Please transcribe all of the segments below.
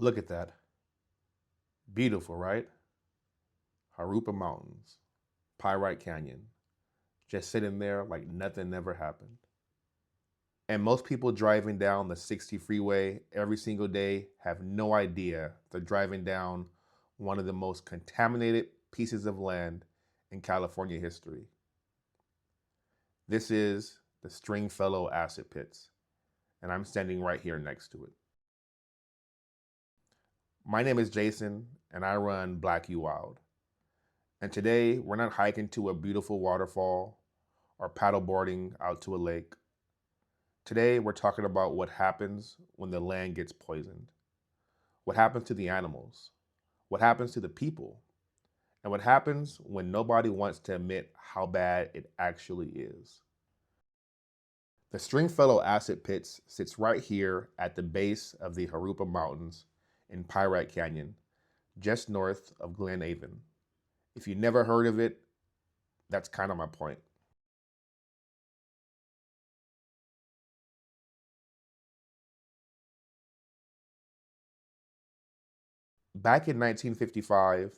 Look at that. Beautiful, right? Harupa Mountains, Pyrite Canyon, just sitting there like nothing ever happened. And most people driving down the 60 freeway every single day have no idea they're driving down one of the most contaminated pieces of land in California history. This is the Stringfellow Acid Pits, and I'm standing right here next to it. My name is Jason, and I run Black U Wild. And today, we're not hiking to a beautiful waterfall or paddleboarding out to a lake. Today, we're talking about what happens when the land gets poisoned. What happens to the animals? What happens to the people? And what happens when nobody wants to admit how bad it actually is? The Stringfellow Acid Pits sits right here at the base of the Harupa Mountains in Pyrite Canyon, just north of Glen Avon. If you never heard of it, that's kind of my point. Back in 1955,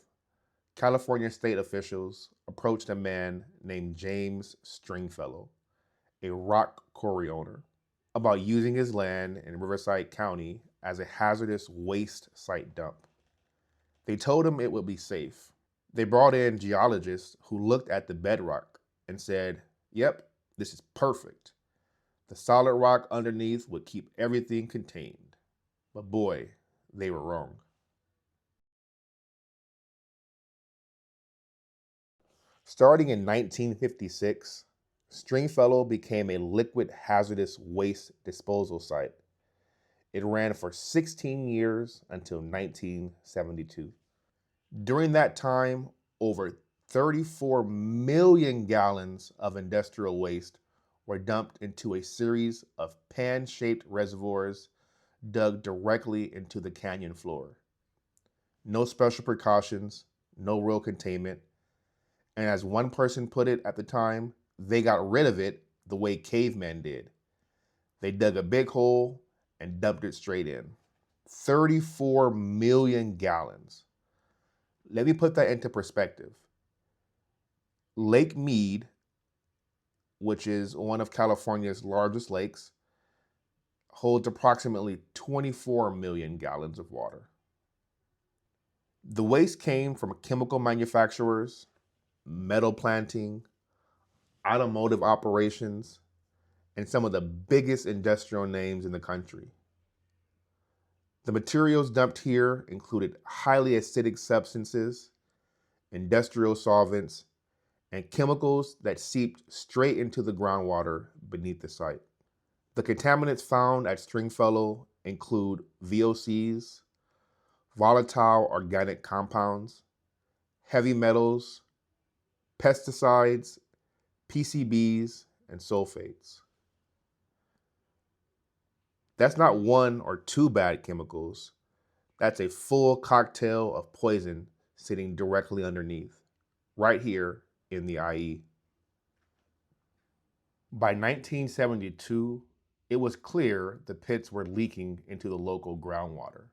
California state officials approached a man named James Stringfellow, a rock quarry owner, about using his land in Riverside County as a hazardous waste site dump. They told him it would be safe. They brought in geologists who looked at the bedrock and said, "Yep, this is perfect. The solid rock underneath would keep everything contained." But boy, they were wrong. Starting in 1956, Stringfellow became a liquid hazardous waste disposal site. It ran for 16 years until 1972. During that time, over 34 million gallons of industrial waste were dumped into a series of pan-shaped reservoirs dug directly into the canyon floor. No special precautions, no real containment, and as one person put it at the time, they got rid of it the way cavemen did. They dug a big hole and dumped it straight in. 34 million gallons. Let me put that into perspective. Lake Mead, which is one of California's largest lakes, holds approximately 24 million gallons of water. The waste came from chemical manufacturers, metal planting, automotive operations, and some of the biggest industrial names in the country. The materials dumped here included highly acidic substances, industrial solvents, and chemicals that seeped straight into the groundwater beneath the site. The contaminants found at Stringfellow include VOCs, volatile organic compounds, heavy metals, pesticides, PCBs, and sulfates. That's not one or two bad chemicals. That's a full cocktail of poison sitting directly underneath, right here in the IE. By 1972, it was clear the pits were leaking into the local groundwater.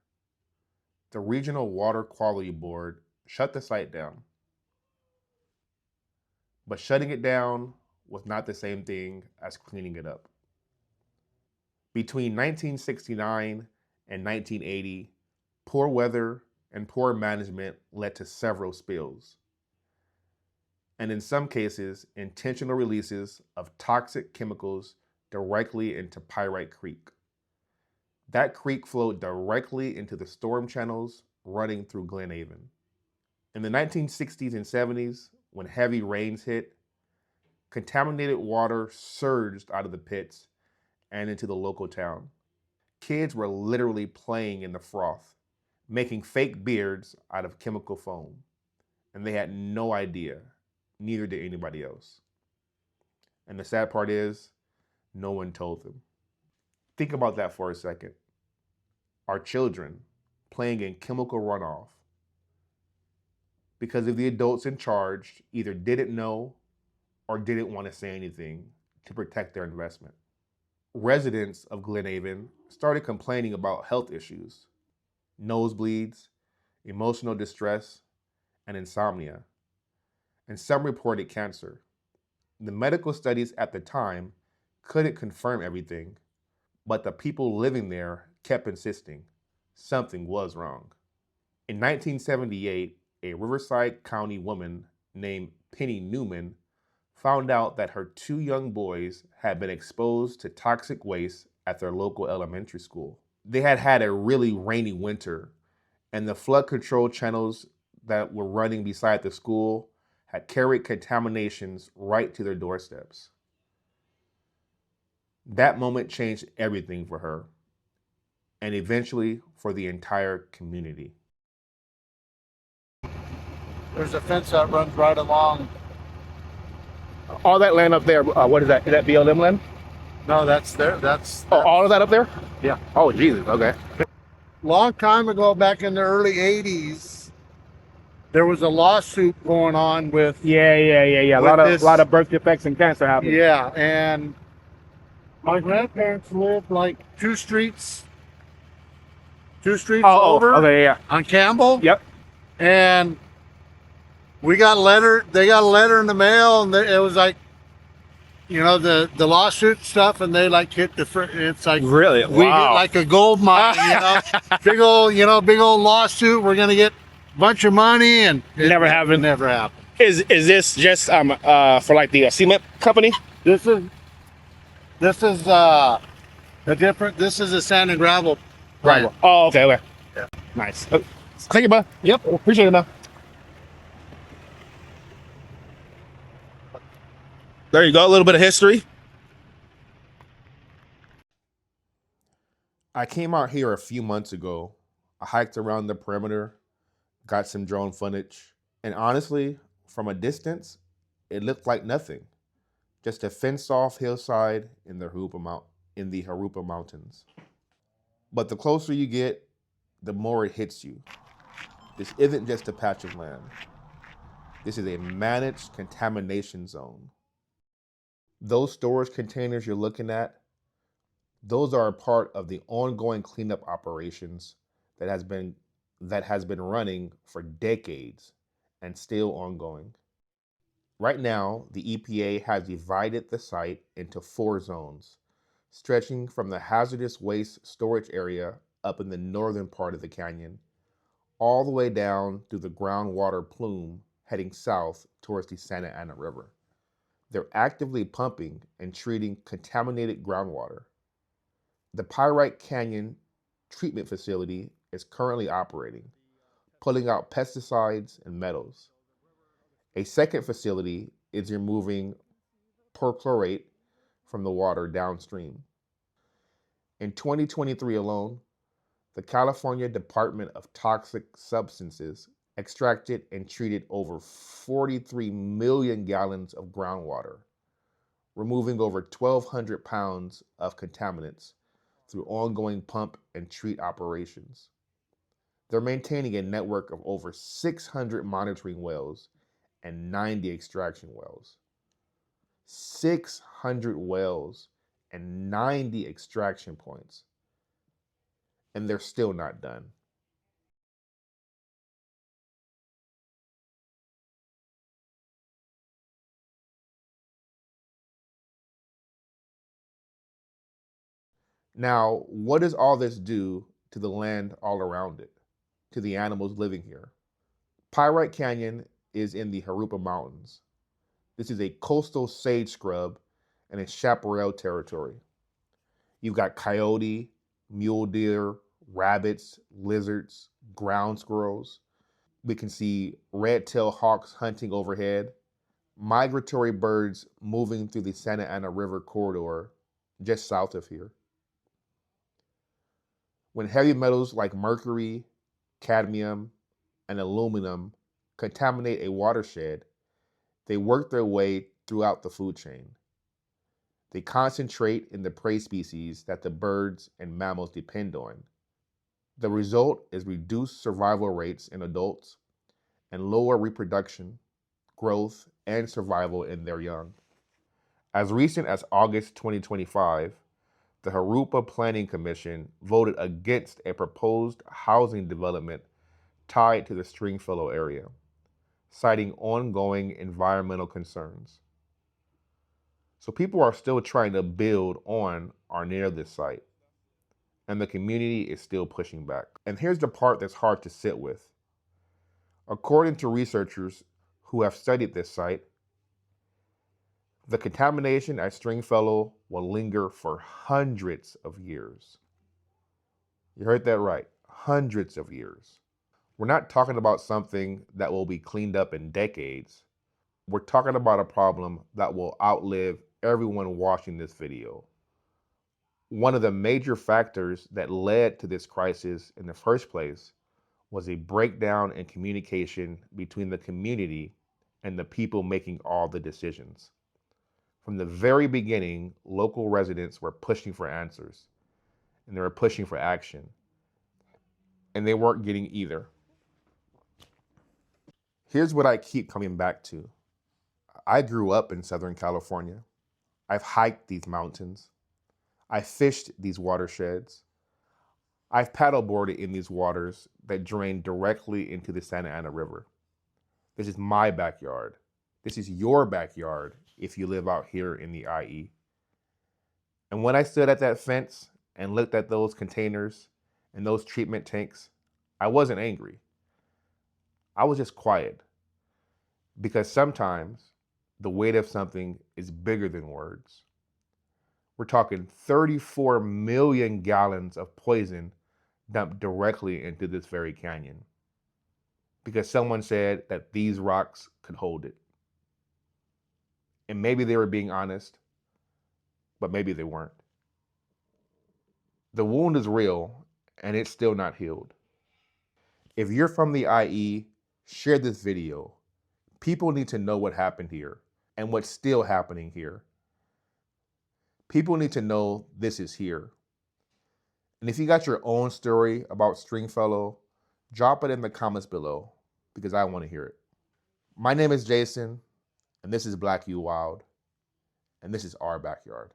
The Regional Water Quality Board shut the site down. But shutting it down was not the same thing as cleaning it up. Between 1969 and 1980, poor weather and poor management led to several spills, and in some cases, intentional releases of toxic chemicals directly into Pyrite Creek. That creek flowed directly into the storm channels running through Glen Avon. In the 1960s and 70s, when heavy rains hit, contaminated water surged out of the pits and into the local town. Kids were literally playing in the froth, making fake beards out of chemical foam, and they had no idea, neither did anybody else. And the sad part is, no one told them. Think about that for a second. Our children playing in chemical runoff because of the adults in charge either didn't know or didn't want to say anything to protect their investment. Residents of Glen Avon started complaining about health issues. nosebleeds, emotional distress, and insomnia, and some reported cancer. The medical studies at the time couldn't confirm everything, but the people living there kept insisting something was wrong. In 1978, a Riverside County woman named Penny Newman found out that her two young boys had been exposed to toxic waste at their local elementary school. They had had a really rainy winter, and the flood control channels that were running beside the school had carried contaminations right to their doorsteps. That moment changed everything for her, and eventually for the entire community. There's a fence that runs right along. All that land up there, what is that? Is that BLM land? No, that's there. That's All of that up there? Yeah. Oh, Jesus, okay. Long time ago, back in the early 80s, there was a lawsuit going on with. Yeah. A lot of birth defects and cancer happening. Yeah, and my grandparents lived like two streets over. Okay, yeah. On Campbell. Yep. And we got a letter. They got a letter in the mail, and it was like, the lawsuit stuff, and they like hit the front. It's like, really, we get like a gold mine, big old lawsuit. We're gonna get a bunch of money, and it never happened. Never happened. Is this just for like the cement company? This is a different. This is a sand and gravel. Right. Oh, okay. Yeah. Nice. Thank you, bud. Yep. Appreciate it, man. There you go, a little bit of history. I came out here a few months ago. I hiked around the perimeter, got some drone footage, and honestly, from a distance, it looked like nothing. Just a fenced-off hillside in the Harupa Mountains. But the closer you get, the more it hits you. This isn't just a patch of land. This is a managed contamination zone. Those storage containers you're looking at, those are a part of the ongoing cleanup operations that has been running for decades and still ongoing. Right now, the EPA has divided the site into 4 zones, stretching from the hazardous waste storage area up in the northern part of the canyon, all the way down through the groundwater plume heading south towards the Santa Ana River. They're actively pumping and treating contaminated groundwater. The Pyrite Canyon treatment facility is currently operating, pulling out pesticides and metals. A second facility is removing perchlorate from the water downstream. In 2023 alone, the California Department of Toxic Substances extracted and treated over 43 million gallons of groundwater, removing over 1,200 pounds of contaminants through ongoing pump and treat operations. They're maintaining a network of over 600 monitoring wells and 90 extraction wells. 600 wells and 90 extraction points. And they're still not done. Now, what does all this do to the land all around it, to the animals living here? Pyrite Canyon is in the Harupa Mountains. This is a coastal sage scrub and it's chaparral territory. You've got coyote, mule deer, rabbits, lizards, ground squirrels. We can see red-tailed hawks hunting overhead, migratory birds moving through the Santa Ana River corridor just south of here. When heavy metals like mercury, cadmium, and aluminum contaminate a watershed, they work their way throughout the food chain. They concentrate in the prey species that the birds and mammals depend on. The result is reduced survival rates in adults and lower reproduction, growth, and survival in their young. As recent as August 2025, the Harupa Planning Commission voted against a proposed housing development tied to the Stringfellow area, citing ongoing environmental concerns. So people are still trying to build on or near this site, and the community is still pushing back. And here's the part that's hard to sit with. According to researchers who have studied this site, the contamination at Stringfellow will linger for hundreds of years. You heard that right, hundreds of years. We're not talking about something that will be cleaned up in decades. We're talking about a problem that will outlive everyone watching this video. One of the major factors that led to this crisis in the first place was a breakdown in communication between the community and the people making all the decisions. From the very beginning, local residents were pushing for answers, and they were pushing for action, and they weren't getting either. Here's what I keep coming back to. I grew up in Southern California. I've hiked these mountains. I fished these watersheds. I've paddleboarded in these waters that drain directly into the Santa Ana River. This is my backyard. This is your backyard if you live out here in the IE. And when I stood at that fence and looked at those containers and those treatment tanks, I wasn't angry. I was just quiet. Because sometimes the weight of something is bigger than words. We're talking 34 million gallons of poison dumped directly into this very canyon. Because someone said that these rocks could hold it. And maybe they were being honest, but maybe they weren't. The wound is real, and it's still not healed. If you're from the IE, share this video. People need to know what happened here and what's still happening here. People need to know this is here. And if you got your own story about Stringfellow, drop it in the comments below because I want to hear it. My name is Jason, and this is Black U Wild, and this is our backyard.